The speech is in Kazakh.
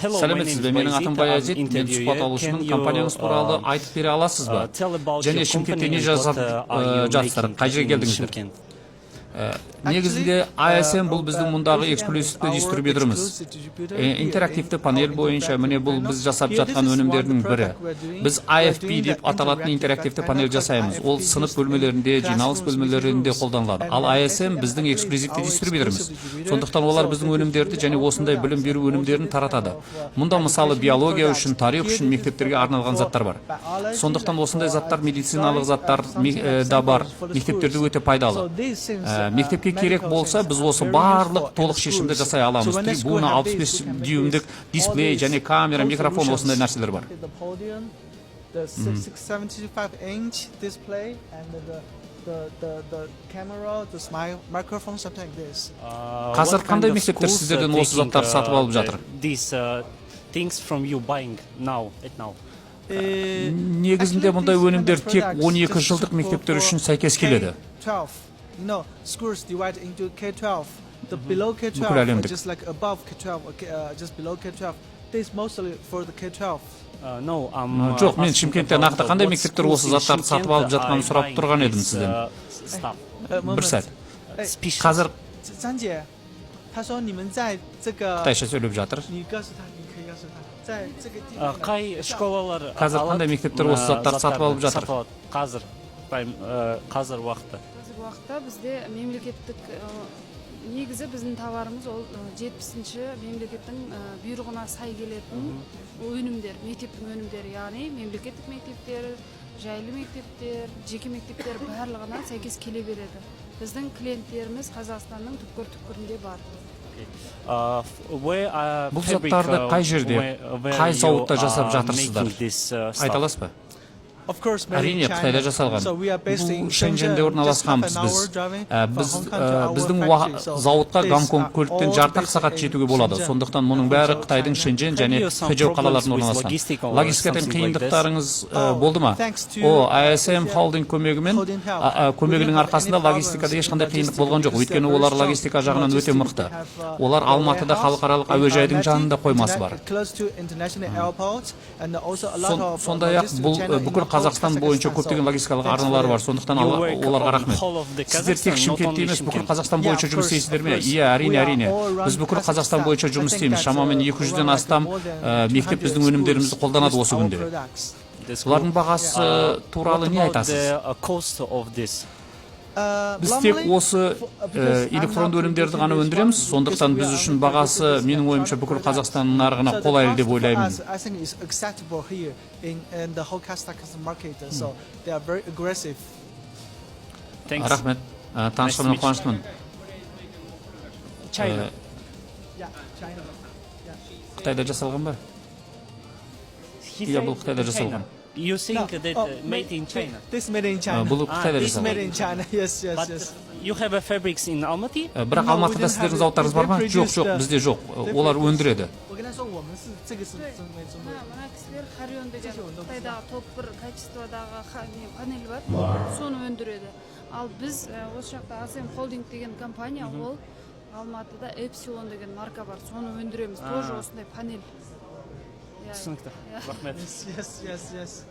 Сәлеметсіз бе? Менің атым Баязит, мен сұхбат алушымын. Компанияңыз туралы айтып бере аласыз ба? Және Шымкентте не жасап жатсыздар? Қай жерге келдіңіздер? Негізінде ISM бұл біздің мұндағы эксклюзивті дистрибьюторымыз. Интерактивті панель бойынша міне бұл біз жасап жатқан өнімдердің бірі. Біз IFP деп аталатын интерактивті панель жасаймыз. Ол сынып бөлмелерінде, жиналыс бөлмелерінде қолданылады. Ал ISM біздің эксклюзивті дистрибьюторымыз. Сондықтан олар біздің өнімдерді және осындай білім беру өнімдерін таратады. Мұнда мысалы биология үшін, тарих үшін мектептерге арналған заттар бар. Сондықтан осындай заттар, медициналық заттар да бар. Мектептерде өте пайдалы. Мектепке керек болса, біз осы барлық толық шешімді жасай аламыз. Трибуна, 65 дюймдік дисплей және камера, микрофон осындай нәрселер бар. Қазір қандай мектептер сіздерден осы заттарды сатып алып жатыр? Негізінде мұндай өнімдер тек 12 жылдық мектептер үшін сәйкес келеді. Schools divided into K-12. The below K-12, just like above K-12, just below K-12. This is mostly for the K-12. Жоқ, мен Шымкентте нақты қандай мектептер осы заттарды сатып алып жатқанын сұрап тұрған едім сізден. Бір сәт. Қазір Қытайша сөйлеп жатыр. Қазір қандай мектептер осы заттарды сатып алып жатыр? Қазір уақытта бізде мемлекеттік негізі біздің товарымыз ол 70-ші мемлекеттің бұйрығына сай келетін өнімдер, мектептің өнімдері, яғни мемлекеттік мектептер, жайлы мектептер, жеке мектептер барлығына сәйкес келе береді. Біздің клиенттеріміз Қазақстанның түкпір-түкпірінде бар. Бұл заттарды қай жерде, қай зауытта жасап жатырсыздар? Айта аласыз ба? Әрине, Қытайда жасалған. Бұл Шэньчжэнде орналасқанбыз біз. Біздің зауытқа Гонконг көліктен жарты сағат жетуге болады. Сондықтан мұның бәрі Қытайдың Шэньчжэн және Хэчжоу қалаларында орналасқан. Логистикадан қиындықтарыңыз болды ма? ISM Holding көмегінің арқасында логистикада ешқандай қиындық болған жоқ. Өйткені олар логистика жағынан өте мықты. Олар Алматыда халықаралық әуежайдың жанында қоймасы бар. Сондай-ақ бүкіл Қазақстан бойынша көптеген логистикалық арналары бар, сондықтан оларға рахмет. Сіздер тек Шымкентте емес, бүкіл Қазақстан бойынша жұмыс істейсіздер ме? Иә, әрине. Біз бүкіл Қазақстан бойынша жұмыс істейміз. Шамамен 200-ден астам мектеп біздің өнімдерімізді қолданады осы күнде. Олардың бағасы туралы не айтасыз? Біз тек осы электронды өнімдерді ғана өндіреміз, сондықтан біз үшін бағасы менің ойымша бүкіл Қазақстанның нарығына қолайлы деп ойлаймын. Рахмет, танышқаныма қуаныштымын. Қытайда жасалған ба? Иә, бұл Қытайда жасалған. You think that made in China? This made in China. This made in China. Yes. But you have a fabrics in Almaty? Бірақ Алматыда сіздердің зауыттарыңыз бар ма? Жоқ, бізде жоқ. Олар өндіреді. Мына кісілер Харион деген Қытайдағы топ бір качестводағы панель бар, соны өндіреді. Ал біз осы жақта ASM Holding деген компания, ол Алматыда Epsilon деген марка бар, соны өндіреміз. Тоже осындай панель. Түсінікті. Рахмет. Yes.